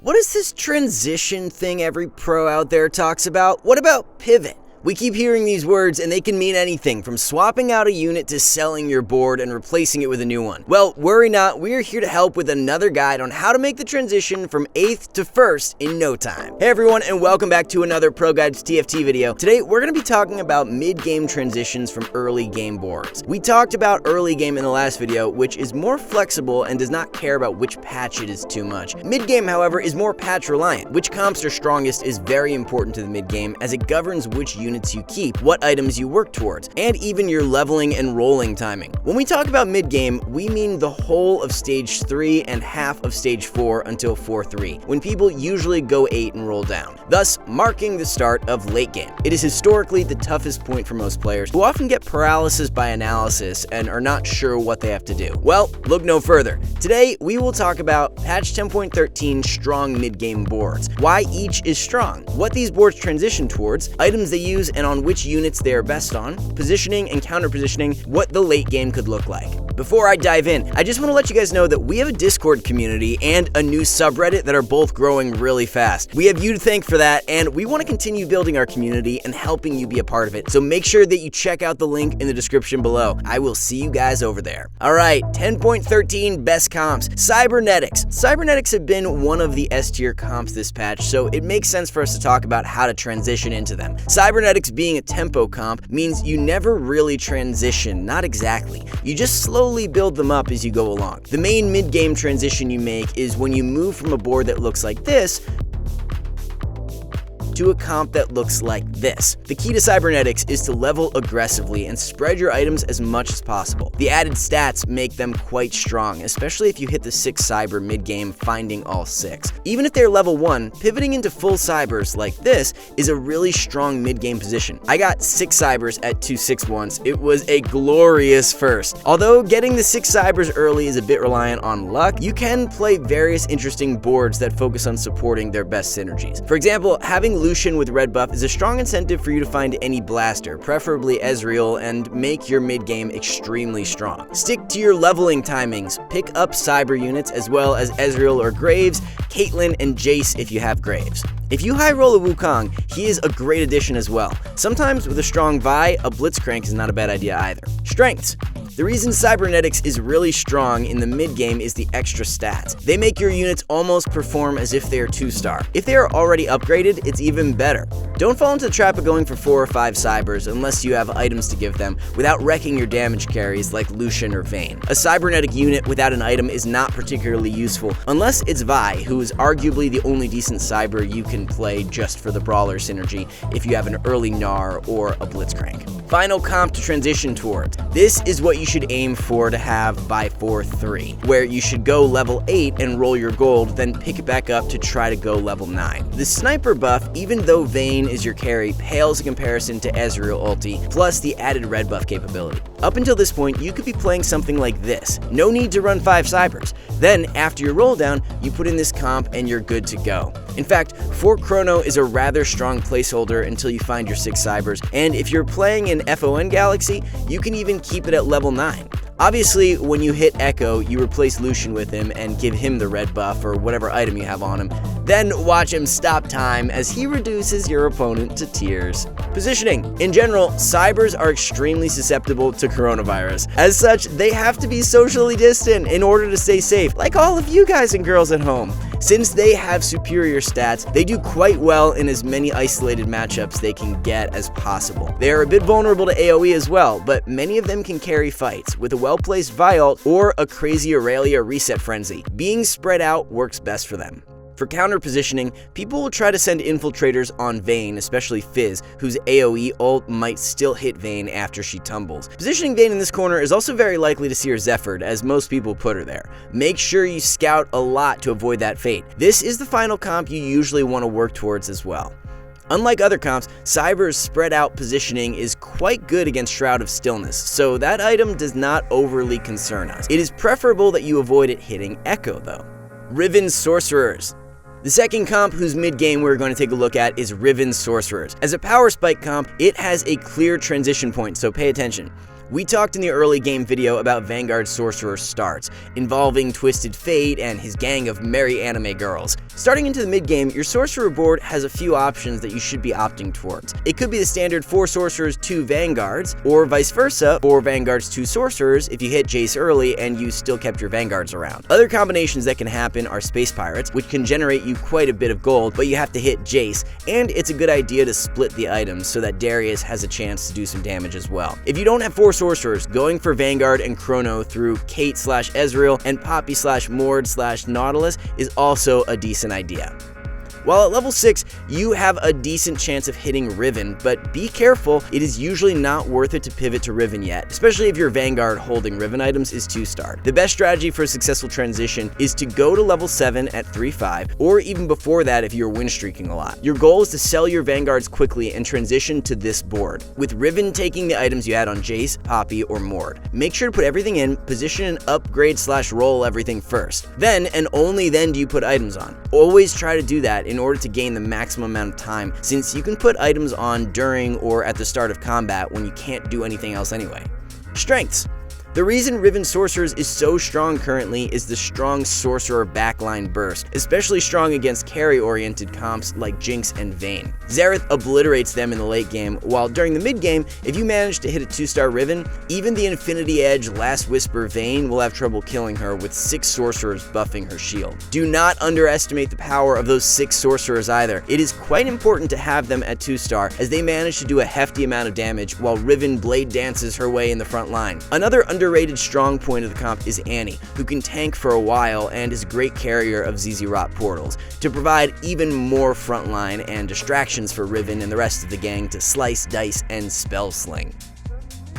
What is this transition thing every pro out there talks about? What about pivot? We keep hearing these words and they can mean anything from swapping out a unit to selling your board and replacing it with a new one. Well, worry not, we are here to help with another guide on how to make the transition from 8th to 1st in no time. Hey everyone, and welcome back to another ProGuides TFT video. Today we're going to be talking about mid-game transitions from early game boards. We talked about early game in the last video, which is more flexible and does not care about which patch it is too much. Mid-game, however, is more patch reliant. Which comps are strongest is very important to the mid-game as it governs which units you keep, what items you work towards, and even your leveling and rolling timing. When we talk about mid-game, we mean the whole of stage 3 and half of stage 4 until 4-3, when people usually go 8 and roll down, thus marking the start of late game. It is historically the toughest point for most players, who often get paralysis by analysis and are not sure what they have to do. Well, look no further. Today, we will talk about patch 10.13 strong mid-game boards, why each is strong, what these boards transition towards, items they use and on which units they are best on, positioning and counter positioning, what the late game could look like. Before I dive in, I just want to let you guys know that we have a Discord community and a new subreddit that are both growing really fast. We have you to thank for that, and we want to continue building our community and helping you be a part of it. So make sure that you check out the link in the description below. I will see you guys over there. Alright, 10.13 best comps. Cybernetics. Cybernetics have been one of the S tier comps this patch, so it makes sense for us to talk about how to transition into them. Cybernetics being a tempo comp means you never really transition, not exactly. You just slowly build them up as you go along. The main mid-game transition you make is when you move from a board that looks like this to a comp that looks like this. The key to Cybernetics is to level aggressively and spread your items as much as possible. The added stats make them quite strong, especially if you hit the 6 cyber mid-game finding all 6. Even if they're level 1, pivoting into full cybers like this is a really strong mid-game position. I got 6 cybers at 2 6-1s. It was a glorious first. Although getting the 6 cybers early is a bit reliant on luck, you can play various interesting boards that focus on supporting their best synergies. For example, having Lucian with red buff is a strong incentive for you to find any blaster, preferably Ezreal, and make your mid-game extremely strong. Stick to your leveling timings. Pick up cyber units as well as Ezreal or Graves, Caitlyn, and Jace if you have Graves. If you high roll a Wukong, he is a great addition as well. Sometimes with a strong Vi, a Blitzcrank is not a bad idea either. Strengths. The reason Cybernetics is really strong in the mid-game is the extra stats. They make your units almost perform as if they are 2-star. If they are already upgraded, it's even better. Don't fall into the trap of going for 4 or 5 cybers unless you have items to give them without wrecking your damage carries like Lucian or Vayne. A cybernetic unit without an item is not particularly useful unless it's Vi, who is arguably the only decent cyber you can play just for the brawler synergy if you have an early Gnar or a Blitzcrank. Final comp to transition towards. This is what you should aim for to have by 4-3, where you should go level 8 and roll your gold, then pick it back up to try to go level 9. The sniper buff, even though Vayne is your carry, pales in comparison to Ezreal ulti, plus the added red buff capability. Up until this point, you could be playing something like this. No need to run 5 cybers. Then, after your roll down, you put in this comp and you're good to go. In fact, 4 Chrono is a rather strong placeholder until you find your 6 cybers, and if you're playing in FON Galaxy, you can even keep it at level 9. Obviously, when you hit Echo, you replace Lucian with him and give him the red buff or whatever item you have on him. Then watch him stop time as he reduces your opponent to tears. Positioning. In general, cybers are extremely susceptible to coronavirus. As such, they have to be socially distant in order to stay safe, like all of you guys and girls at home. Since they have superior stats, they do quite well in as many isolated matchups they can get as possible. They are a bit vulnerable to AoE as well, but many of them can carry fights with a well-placed Vi ult or a crazy Aurelia reset frenzy. Being spread out works best for them. For counter positioning, people will try to send infiltrators on Vayne, especially Fizz, whose AoE ult might still hit Vayne after she tumbles. Positioning Vayne in this corner is also very likely to see her Zephyred, as most people put her there. Make sure you scout a lot to avoid that fate. This is the final comp you usually want to work towards as well. Unlike other comps, Cyber's spread out positioning is quite good against Shroud of Stillness, so that item does not overly concern us. It is preferable that you avoid it hitting Echo though. Riven Sorcerers. The second comp whose mid-game we're going to take a look at is Riven Sorcerers. As a power spike comp, it has a clear transition point, so pay attention. We talked in the early game video about Vanguard Sorcerer starts, involving Twisted Fate and his gang of merry anime girls. Starting into the mid-game, your sorcerer board has a few options that you should be opting towards. It could be the standard 4 sorcerers, 2 vanguards, or vice versa, 4 vanguards, 2 sorcerers if you hit Jace early and you still kept your vanguards around. Other combinations that can happen are space pirates, which can generate you quite a bit of gold, but you have to hit Jace, and it's a good idea to split the items so that Darius has a chance to do some damage as well. If you don't have 4 sorcerers, going for Vanguard and Chrono through Kate/Ezreal and Poppy/Mord/Nautilus is also a decent idea. While at level 6, you have a decent chance of hitting Riven, but be careful, it is usually not worth it to pivot to Riven yet, especially if your Vanguard holding Riven items is 2-starred. The best strategy for a successful transition is to go to level 7 at 3-5, or even before that if you're win streaking a lot. Your goal is to sell your Vanguards quickly and transition to this board, with Riven taking the items you had on Jace, Poppy, or Mord. Make sure to put everything in, position and upgrade/roll everything first. Then, and only then, do you put items on. Always try to do that in order to gain the maximum amount of time, since you can put items on during or at the start of combat when you can't do anything else anyway. Strengths. The reason Riven Sorcerers is so strong currently is the strong Sorcerer backline burst, especially strong against carry-oriented comps like Jinx and Vayne. Xerath obliterates them in the late game, while during the mid game, if you manage to hit a 2-star Riven, even the Infinity Edge Last Whisper Vayne will have trouble killing her with 6 Sorcerers buffing her shield. Do not underestimate the power of those 6 Sorcerers either. It is quite important to have them at 2-star, as they manage to do a hefty amount of damage while Riven blade dances her way in the front line. Another underrated strong point of the comp is Annie, who can tank for a while and is a great carrier of ZZ Rot portals, to provide even more frontline and distractions for Riven and the rest of the gang to slice, dice, and spell sling.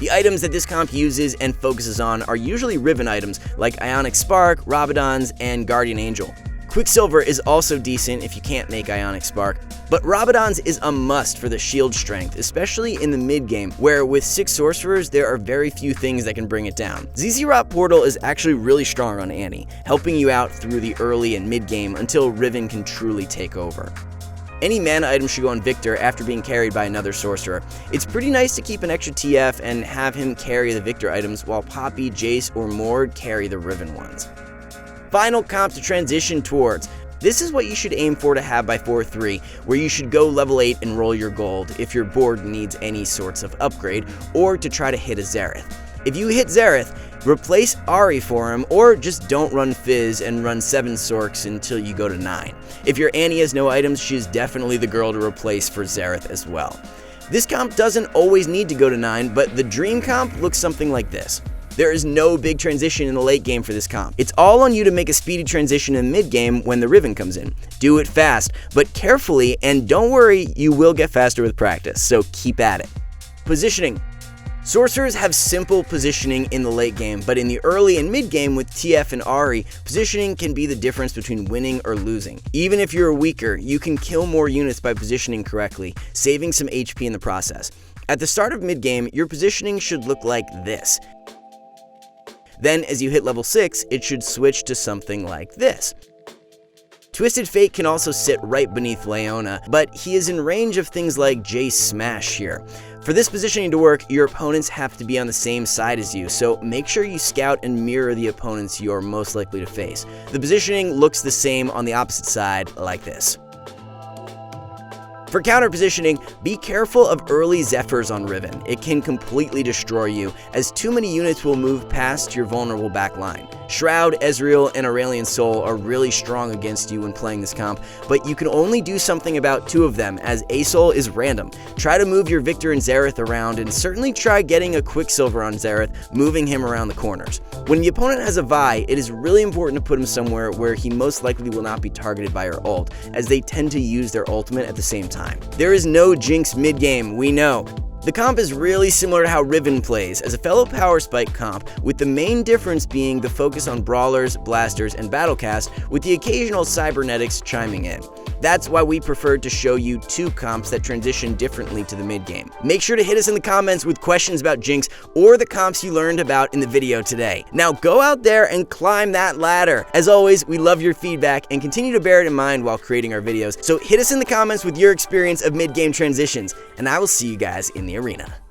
The items that this comp uses and focuses on are usually Riven items like Ionic Spark, Rabadon's, and Guardian Angel. Quicksilver is also decent if you can't make Ionic Spark, but Rabadon's is a must for the shield strength, especially in the mid game, where with 6 sorcerers there are very few things that can bring it down. ZZ Rot Portal is actually really strong on Annie, helping you out through the early and mid game until Riven can truly take over. Any mana item should go on Victor after being carried by another sorcerer. It's pretty nice to keep an extra TF and have him carry the Victor items while Poppy, Jace, or Mord carry the Riven ones. Final comp to transition towards. This is what you should aim for to have by 4-3, where you should go level 8 and roll your gold if your board needs any sorts of upgrade, or to try to hit a Xerath. If you hit Xerath, replace Ahri for him, or just don't run Fizz and run 7 Sorks until you go to 9. If your Annie has no items, she is definitely the girl to replace for Xerath as well. This comp doesn't always need to go to 9, but the dream comp looks something like this. There is no big transition in the late game for this comp. It's all on you to make a speedy transition in the mid game when the Riven comes in. Do it fast, but carefully, and don't worry, you will get faster with practice, so keep at it. Positioning. Sorcerers have simple positioning in the late game, but in the early and mid game with TF and Ahri, positioning can be the difference between winning or losing. Even if you're weaker, you can kill more units by positioning correctly, saving some HP in the process. At the start of mid game, your positioning should look like this. Then, as you hit level 6, it should switch to something like this. Twisted Fate can also sit right beneath Leona, but he is in range of things like Jace Smash here. For this positioning to work, your opponents have to be on the same side as you, so make sure you scout and mirror the opponents you are most likely to face. The positioning looks the same on the opposite side, like this. For counter positioning, be careful of early Zephyrs on Riven. It can completely destroy you, as too many units will move past your vulnerable back line. Shroud, Ezreal, and Aurelion Sol are really strong against you when playing this comp, but you can only do something about 2 of them, as Asol is random. Try to move your Victor and Xerath around, and certainly try getting a Quicksilver on Xerath, moving him around the corners. When the opponent has a Vi, it is really important to put him somewhere where he most likely will not be targeted by your ult, as they tend to use their ultimate at the same time. There is no Jinx mid-game, we know. The comp is really similar to how Riven plays, as a fellow power spike comp, with the main difference being the focus on brawlers, blasters, and battlecast, with the occasional cybernetics chiming in. That's why we preferred to show you 2 comps that transition differently to the mid-game. Make sure to hit us in the comments with questions about Jinx or the comps you learned about in the video today. Now go out there and climb that ladder. As always, we love your feedback and continue to bear it in mind while creating our videos, so hit us in the comments with your experience of mid-game transitions, and I will see you guys in the arena.